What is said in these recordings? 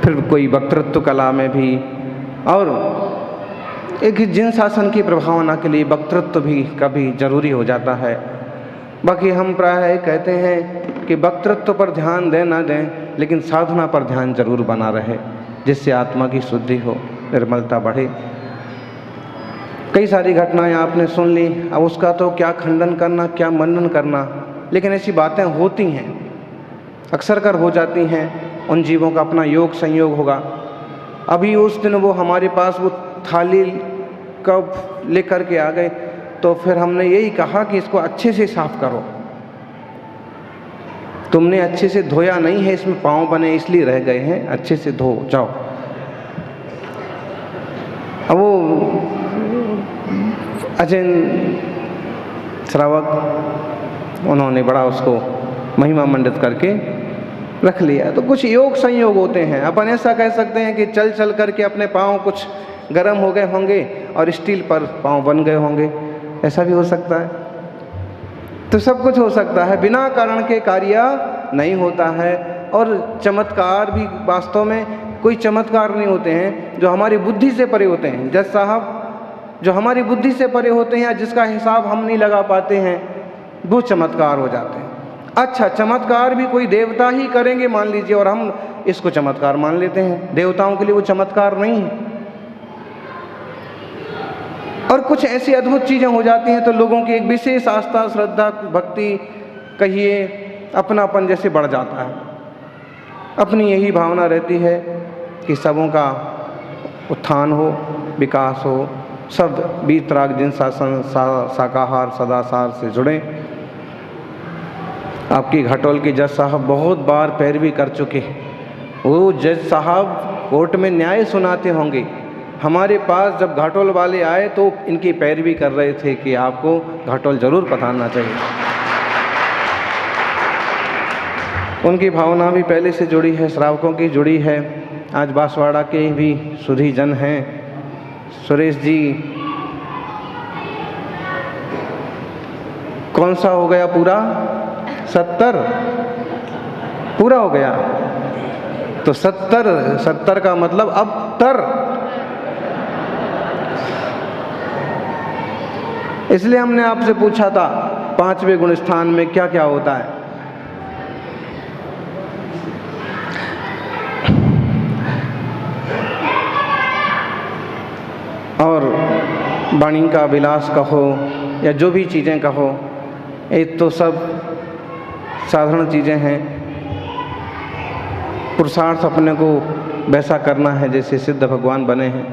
फिर कोई वक्तृत्व कला में भी, और एक जिन शासन की प्रभावना के लिए वक्तृत्व भी कभी जरूरी हो जाता है। बाकी हम प्रायः कहते हैं कि वक्तृत्व पर ध्यान दें ना दें, लेकिन साधना पर ध्यान जरूर बना रहे, जिससे आत्मा की शुद्धि हो, निर्मलता बढ़े। कई सारी घटनाएं आपने सुन ली, अब उसका तो क्या खंडन करना, क्या मनन करना, लेकिन ऐसी बातें होती हैं, अक्सर कर हो जाती हैं। उन जीवों का अपना योग संयोग होगा। अभी उस दिन वो हमारे पास वो थाली कप लेकर के आ गए, तो फिर हमने यही कहा कि इसको अच्छे से साफ करो। तुमने अच्छे से धोया नहीं है, इसमें पाँव बने इसलिए रह गए हैं, अच्छे से धो जाओ। अब वो अजैन श्रावक उन्होंने बड़ा उसको महिमा मंडित करके रख लिया। तो कुछ योग संयोग होते हैं। अपन ऐसा कह सकते हैं कि चल चल करके अपने पाँव कुछ गर्म हो गए होंगे और स्टील पर पाँव बन गए होंगे, ऐसा भी हो सकता है। तो सब कुछ हो सकता है, बिना कारण के कार्य नहीं होता है। और चमत्कार भी वास्तव में कोई चमत्कार नहीं होते हैं जो हमारी बुद्धि से परे होते हैं। जज साहब, जो हमारी बुद्धि से परे होते हैं, जिसका हिसाब हम नहीं लगा पाते हैं, वो चमत्कार हो जाते हैं। अच्छा, चमत्कार भी कोई देवता ही करेंगे मान लीजिए, और हम इसको चमत्कार मान लेते हैं। देवताओं के लिए वो चमत्कार नहीं है। और कुछ ऐसी अद्भुत चीज़ें हो जाती हैं तो लोगों की एक विशेष आस्था, श्रद्धा, भक्ति कहिए, अपनापन जैसे बढ़ जाता है। अपनी यही भावना रहती है कि सबों का उत्थान हो, विकास हो, सब वीतराग जिन शासन शाकाहार सदाचार से जुड़े। आपकी घाटोल के जज साहब बहुत बार पैरवी कर चुके। वो जज साहब कोर्ट में न्याय सुनाते होंगे, हमारे पास जब घाटोल वाले आए तो इनकी पैरवी कर रहे थे कि आपको घाटोल जरूर पधारना चाहिए। उनकी भावना भी पहले से जुड़ी है, श्रावकों की जुड़ी है। आज बांसवाड़ा के भी सुधी जन हैं, सुरेश जी, कौन सा हो गया पूरा 70 पूरा हो गया। तो 70 का मतलब अब तर। इसलिए हमने आपसे पूछा था 5वें गुण स्थान में क्या क्या होता है। और वाणी का विलास कहो या जो भी चीज़ें कहो, ये तो सब साधारण चीज़ें हैं। पुरुषार्थ अपने को वैसा करना है जैसे सिद्ध भगवान बने हैं।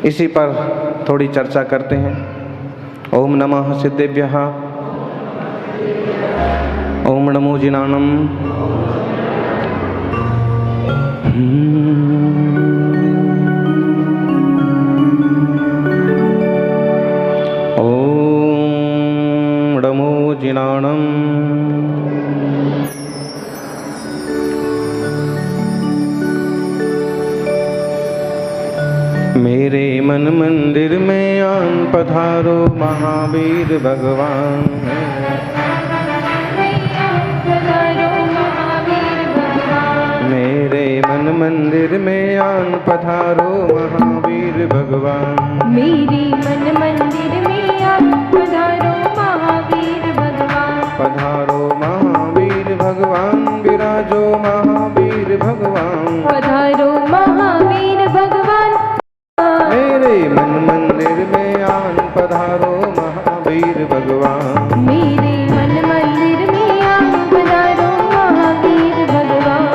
इसी पर थोड़ी चर्चा करते हैं। ओम नमः सिद्धेभ्यः, ओम नमो जिनानम। ओम नमो जिनानम। मेरे मन मंदिर में आन पधारो महावीर भगवान। मेरे मन मंदिर में आन पधारो महावीर भगवान। मेरे मन मंदिर में आन पधारो महावीर भगवान। पधारो महावीर भगवान, विराजो महावीर भगवान। पधारो महावीर भगवान। मेरे मन मंदिर में आन पधारो महावीर भगवान। मेरे मन मंदिर में आन पधारो महावीर भगवान।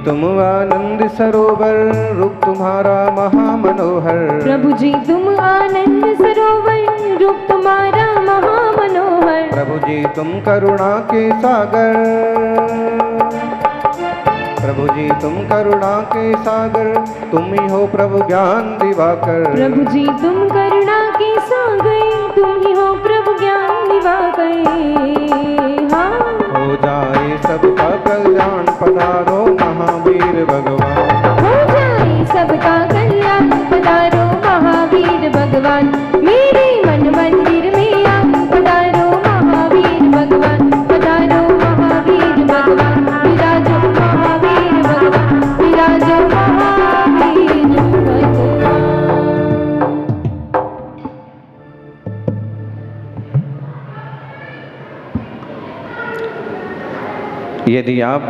तुम आनंद सरोवर, रूप तुम्हारा महामनोहर। प्रभु जी तुम आनंद सरोवर, रूप तुम्हारा महामनोहर। मनोहर। प्रभु जी तुम करुणा के सागर, प्रभु जी तुम करुणा के सागर, तुम ही हो प्रभु ज्ञान दिवाकर। प्रभु जी तुम करुणा के सागर, तुम ही हो प्रभु ज्ञान दिवाकर। हाँ हो जाए सबका कल्याण, पधारो महावीर भगवान। हो जाए सबका कल्याण, पधारो महावीर भगवान। मेरे मन मंदिर में आओ, पधारो महावीर भगवान। पधारो महावीर भगवान, विराजो महावीर भगवान, विराजो महावीर भगवान। यदि आप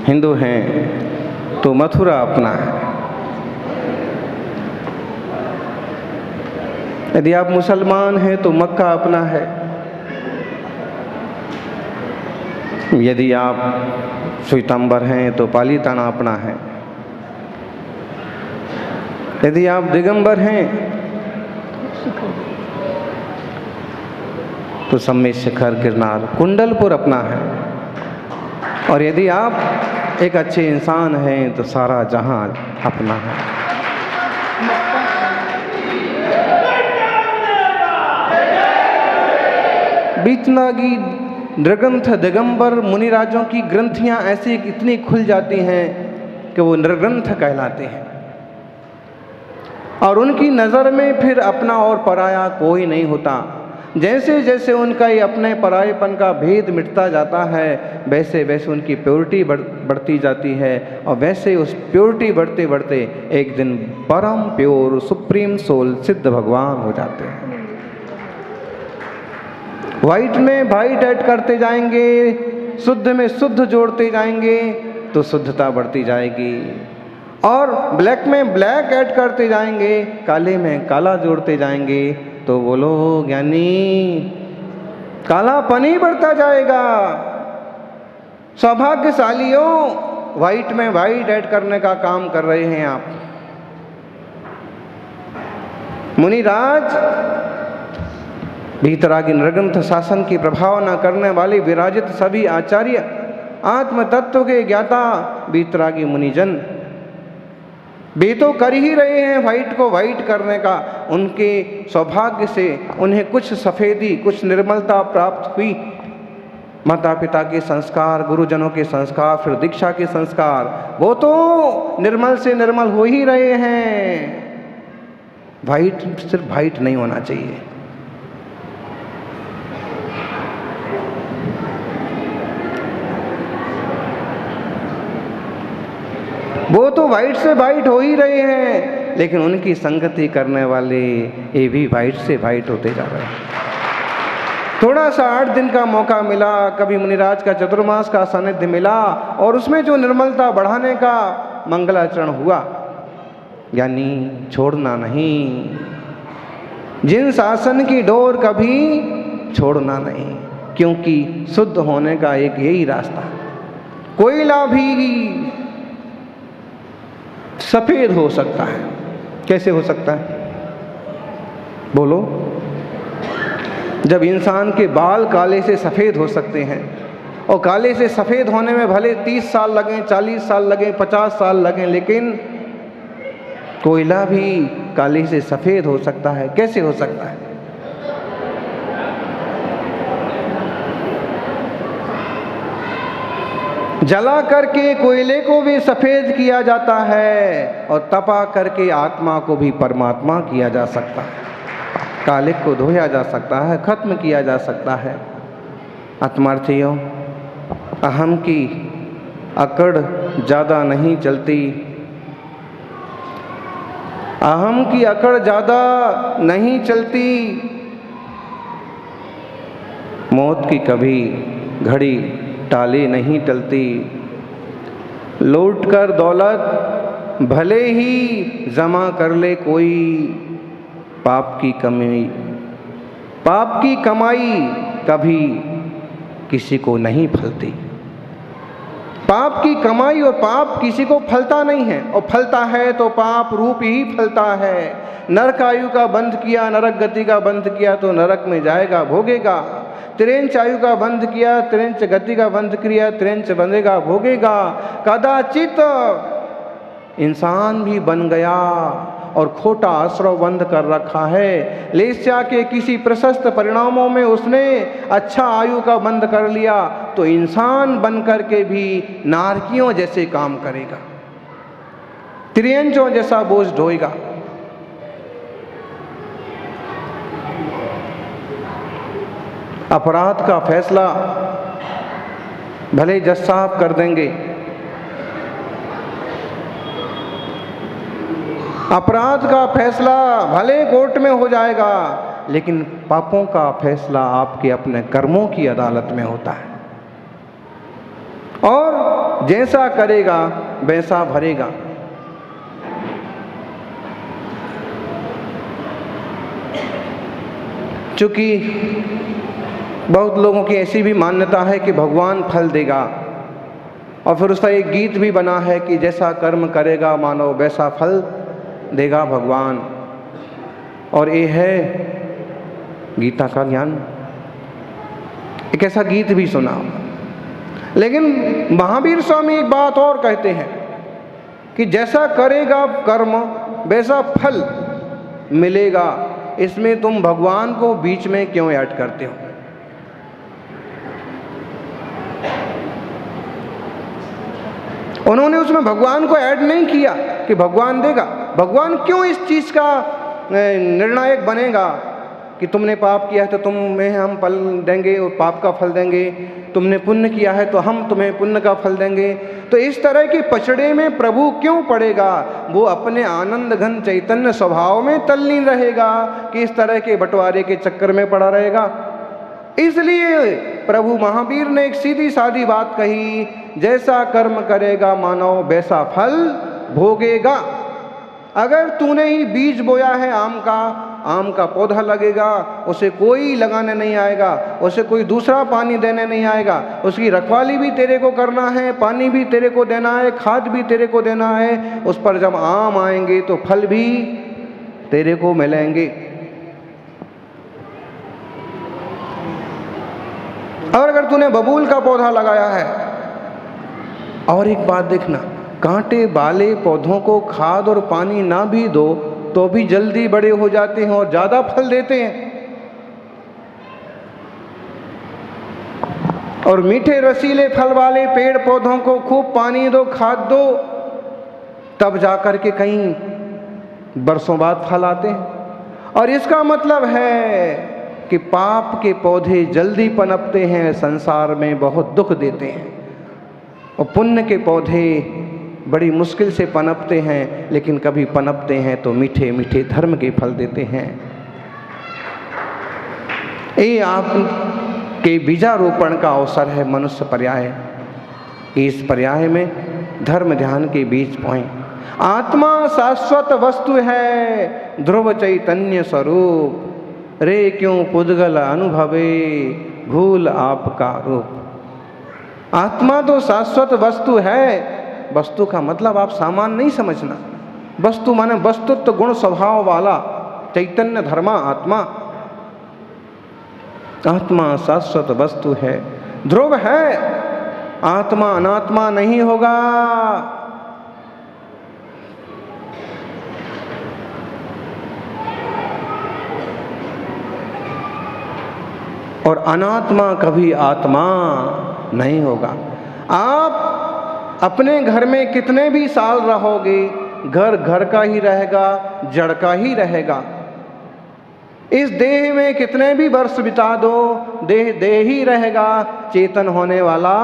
हिंदू हैं तो मथुरा अपना है, यदि आप मुसलमान हैं तो मक्का अपना है, यदि आप श्वेतांबर हैं तो पालीताना अपना है, यदि आप दिगंबर हैं तो सम्मेद शिखर गिरनार कुंडलपुर अपना है, और यदि आप एक अच्छे इंसान हैं तो सारा जहां अपना है। बीतनागी नृग्रंथ दिगंबर मुनिराजों की ग्रंथियां ऐसी इतनी खुल जाती हैं कि वो नृग्रंथ कहलाते हैं, और उनकी नज़र में फिर अपना और पराया कोई नहीं होता। जैसे जैसे उनका ये अपने परायेपन का भेद मिटता जाता है, वैसे वैसे उनकी प्योरिटी बढ़ती जाती है, और वैसे उस प्योरिटी बढ़ते बढ़ते एक दिन परम प्योर सुप्रीम सोल सिद्ध भगवान हो जाते हैं। वाइट में वाइट ऐड करते जाएंगे, शुद्ध में शुद्ध जोड़ते जाएंगे तो शुद्धता बढ़ती जाएगी, और ब्लैक में ब्लैक ऐड करते जाएंगे, काले में काला जोड़ते जाएंगे तो बोलो ज्ञानी कालापन ही बढ़ता जाएगा। सौभाग्यशालियों, वाइट में वाइट ऐड करने का काम कर रहे हैं आप। मुनिराज भीतरागी नृग्रंथ शासन की प्रभावना करने वाले विराजित सभी आचार्य, आत्म तत्व के ज्ञाता भीतरागी मुनिजन वे तो कर ही रहे हैं वाइट को वाइट करने का। उनके सौभाग्य से उन्हें कुछ सफ़ेदी, कुछ निर्मलता प्राप्त हुई। माता पिता के संस्कार, गुरुजनों के संस्कार, फिर दीक्षा के संस्कार, वो तो निर्मल से निर्मल हो ही रहे हैं। वाइट सिर्फ वाइट नहीं होना चाहिए। वो तो वाइट से वाइट हो ही रहे हैं, लेकिन उनकी संगति करने वाले ये भी वाइट से वाइट होते जा रहे हैं। थोड़ा सा 8 दिन का मौका मिला, कभी मुनिराज का चतुर्मास का सानिध्य मिला, और उसमें जो निर्मलता बढ़ाने का मंगलाचरण हुआ, यानी छोड़ना नहीं, जिन शासन की डोर कभी छोड़ना नहीं, क्योंकि शुद्ध होने का एक यही रास्ता। कोयला भी सफ़ेद हो सकता है, कैसे हो सकता है बोलो? जब इंसान के बाल काले से सफ़ेद हो सकते हैं, और काले से सफ़ेद होने में भले 30 साल लगें, 40 साल लगें, 50 साल लगें, लेकिन कोयला भी काले से सफ़ेद हो सकता है। कैसे हो सकता है? जला करके कोयले को भी सफ़ेद किया जाता है, और तपा करके आत्मा को भी परमात्मा किया जा सकता है। कालिक को धोया जा सकता है, खत्म किया जा सकता है। आत्मार्थियों, अहम की अकड़ ज़्यादा नहीं चलती, अहम की अकड़ ज़्यादा नहीं चलती। मौत की कभी घड़ी टाले नहीं टलती। लौट कर दौलत भले ही जमा कर ले कोई, पाप की कमाई कभी किसी को नहीं फलती। पाप की कमाई और पाप किसी को फलता नहीं है, और फलता है तो पाप रूप ही फलता है। नरक आयु का बंध किया, नरक गति का बंध किया तो नरक में जाएगा, भोगेगा। त्रेंच आयु का बंध किया, त्रेंच गति का बंध किया, त्रेंच बंधेगा, भोगेगा। कदाचित इंसान भी बन गया और खोटा आश्रव बंध कर रखा है। लेस्या के किसी प्रशस्त परिणामों में उसने अच्छा आयु का बंध कर लिया तो इंसान बन करके भी नारकियों जैसे काम करेगा, त्रियंचों जैसा बोझ ढोएगा। अपराध का फैसला भले जज साहब कर देंगे, अपराध का फैसला भले कोर्ट में हो जाएगा, लेकिन पापों का फैसला आपके अपने कर्मों की अदालत में होता है, और जैसा करेगा वैसा भरेगा। चूंकि बहुत लोगों की ऐसी भी मान्यता है कि भगवान फल देगा, और फिर उसका एक गीत भी बना है कि जैसा कर्म करेगा मानव वैसा फल देगा भगवान। और ये है गीता का ज्ञान। एक ऐसा गीत भी सुना। लेकिन महावीर स्वामी एक बात और कहते हैं कि जैसा करेगा कर्म वैसा फल मिलेगा। इसमें तुम भगवान को बीच में क्यों ऐड करते हो? उन्होंने उसमें भगवान को ऐड नहीं किया कि भगवान देगा। भगवान क्यों इस चीज का निर्णायक बनेगा कि तुमने पाप किया है तो तुम्हें हम फल देंगे और पाप का फल देंगे, तुमने पुण्य किया है तो हम तुम्हें पुण्य का फल देंगे। तो इस तरह के पचड़े में प्रभु क्यों पड़ेगा? वो अपने आनंद घन चैतन्य स्वभाव में तल्लीन रहेगा कि इस तरह के बंटवारे के चक्कर में पड़ा रहेगा। इसलिए प्रभु महावीर ने एक सीधी सादी बात कही, जैसा कर्म करेगा मानव वैसा फल भोगेगा। अगर तूने ही बीज बोया है आम का पौधा लगेगा, उसे कोई लगाने नहीं आएगा, उसे कोई दूसरा पानी देने नहीं आएगा, उसकी रखवाली भी तेरे को करना है, पानी भी तेरे को देना है, खाद भी तेरे को देना है। उस पर जब आम आएंगे तो फल भी तेरे को मिलेंगे। और अगर तूने बबूल का पौधा लगाया है, और एक बात देखना, कांटे वाले पौधों को खाद और पानी ना भी दो तो भी जल्दी बड़े हो जाते हैं और ज्यादा फल देते हैं। और मीठे रसीले फल वाले पेड़ पौधों को खूब पानी दो, खाद दो, तब जाकर के कहीं बरसों बाद फल आते हैं। और इसका मतलब है कि पाप के पौधे जल्दी पनपते हैं, संसार में बहुत दुख देते हैं, और पुण्य के पौधे बड़ी मुश्किल से पनपते हैं, लेकिन कभी पनपते हैं तो मीठे मीठे धर्म के फल देते हैं। ये आपके बीजारोपण का अवसर है मनुष्य पर्याय। इस पर्याय में धर्म ध्यान के बीज बोएं। आत्मा शाश्वत वस्तु है, ध्रुव चैतन्य स्वरूप, रे क्यों पुद्गल अनुभवे, भूल आपका रूप। आत्मा तो शाश्वत वस्तु है। वस्तु का मतलब आप सामान नहीं समझना। वस्तु माने वस्तुत्व गुण स्वभाव वाला चैतन्य धर्मा आत्मा। आत्मा शाश्वत वस्तु है, ध्रुव है। आत्मा अनात्मा नहीं होगा। और अनात्मा कभी आत्मा नहीं होगा। आप अपने घर में कितने भी साल रहोगे, घर घर का ही रहेगा, जड़ का ही रहेगा। इस देह में कितने भी वर्ष बिता दो, देह देह ही रहेगा, चेतन होने वाला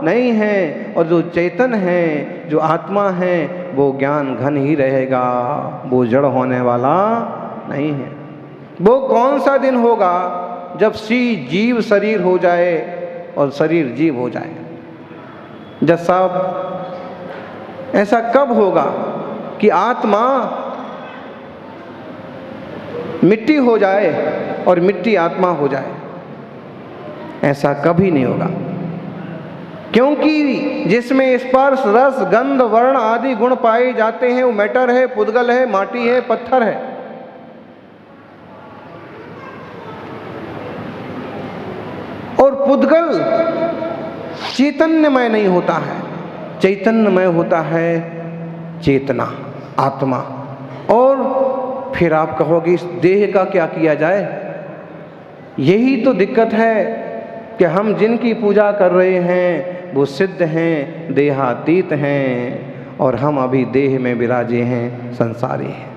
नहीं है। और जो चेतन है, जो आत्मा है, वो ज्ञान घन ही रहेगा, वो जड़ होने वाला नहीं है। वो कौन सा दिन होगा जब जीव शरीर हो जाए और शरीर जीव हो जाए? जज साहब, ऐसा कब होगा कि आत्मा मिट्टी हो जाए और मिट्टी आत्मा हो जाए? ऐसा कभी नहीं होगा। क्योंकि जिसमें स्पर्श, रस, गंध, वर्ण आदि गुण पाए जाते हैं वो मैटर है, पुद्गल है, माटी है, पत्थर है। और पुद्गल चैतन्यमय नहीं होता है, चैतन्यमय होता है चेतना, आत्मा। और फिर आप कहोगे इस देह का क्या किया जाए? यही तो दिक्कत है कि हम जिनकी पूजा कर रहे हैं वो सिद्ध हैं, देहातीत हैं, और हम अभी देह में विराजे हैं, संसारी हैं।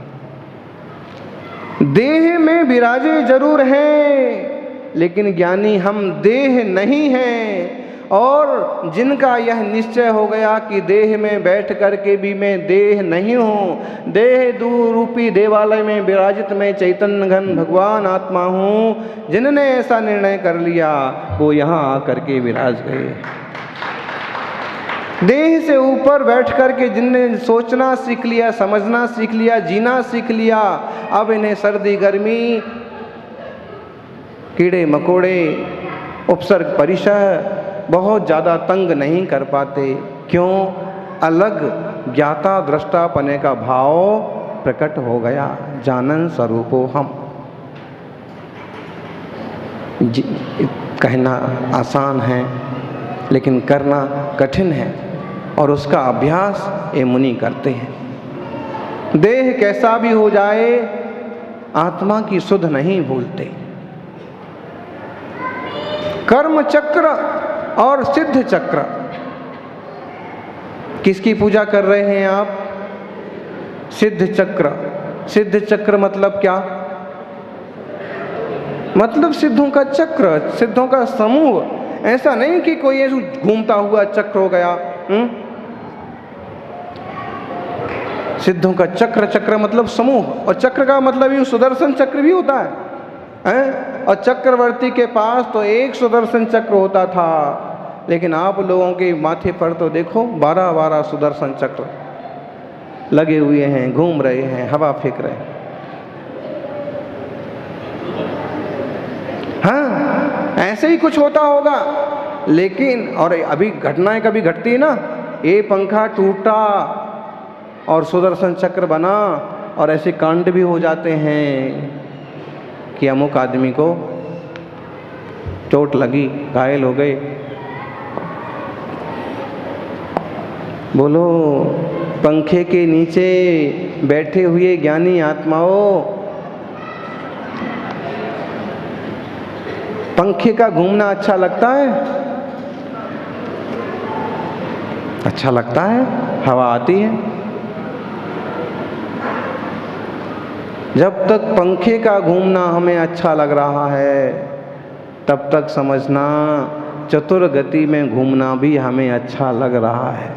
देह में विराजे जरूर हैं, लेकिन ज्ञानी हम देह नहीं हैं। और जिनका यह निश्चय हो गया कि देह में बैठ करके भी मैं देह नहीं हूँ, देह दूर रूपी देवालय में विराजित मैं चैतन्य घन भगवान आत्मा हूँ, जिनने ऐसा निर्णय कर लिया वो यहाँ आकर के विराज गए। देह से ऊपर बैठ करके जिनने सोचना सीख लिया, समझना सीख लिया, जीना सीख लिया, अब इन्हें सर्दी गर्मी, कीड़े मकोड़े, उपसर्ग परिसर बहुत ज़्यादा तंग नहीं कर पाते। क्यों? अलग ज्ञाता दृष्टापने का भाव प्रकट हो गया। जानन स्वरूपो हम। कहना आसान है लेकिन करना कठिन है, और उसका अभ्यास ये मुनि करते हैं। देह कैसा भी हो जाए आत्मा की सुध नहीं भूलते। कर्म चक्र और सिद्ध चक्र, किसकी पूजा कर रहे हैं आप? सिद्ध चक्र। सिद्ध चक्र मतलब क्या? मतलब सिद्धों का चक्र, सिद्धों का समूह। ऐसा नहीं कि कोई घूमता हुआ चक्र हो गया। सिद्धों का चक्र, चक्र मतलब समूह, और चक्र का मतलब यूं सुदर्शन चक्र भी होता है। और चक्रवर्ती के पास तो एक सुदर्शन चक्र होता था, लेकिन आप लोगों के माथे पर तो देखो 12-12 सुदर्शन चक्र लगे हुए हैं, घूम रहे हैं, हवा फेंक रहे हैं। हाँ, ऐसे ही कुछ होता होगा। लेकिन और अभी घटनाएं कभी घटती है ना, ये पंखा टूटा और सुदर्शन चक्र बना, और ऐसे कांड भी हो जाते हैं कि अमुक आदमी को चोट लगी, घायल हो गए। बोलो, पंखे के नीचे बैठे हुए ज्ञानी आत्माओं, पंखे का घूमना अच्छा लगता है? अच्छा लगता है, हवा आती है। जब तक पंखे का घूमना हमें अच्छा लग रहा है, तब तक समझना चतुर गति में घूमना भी हमें अच्छा लग रहा है।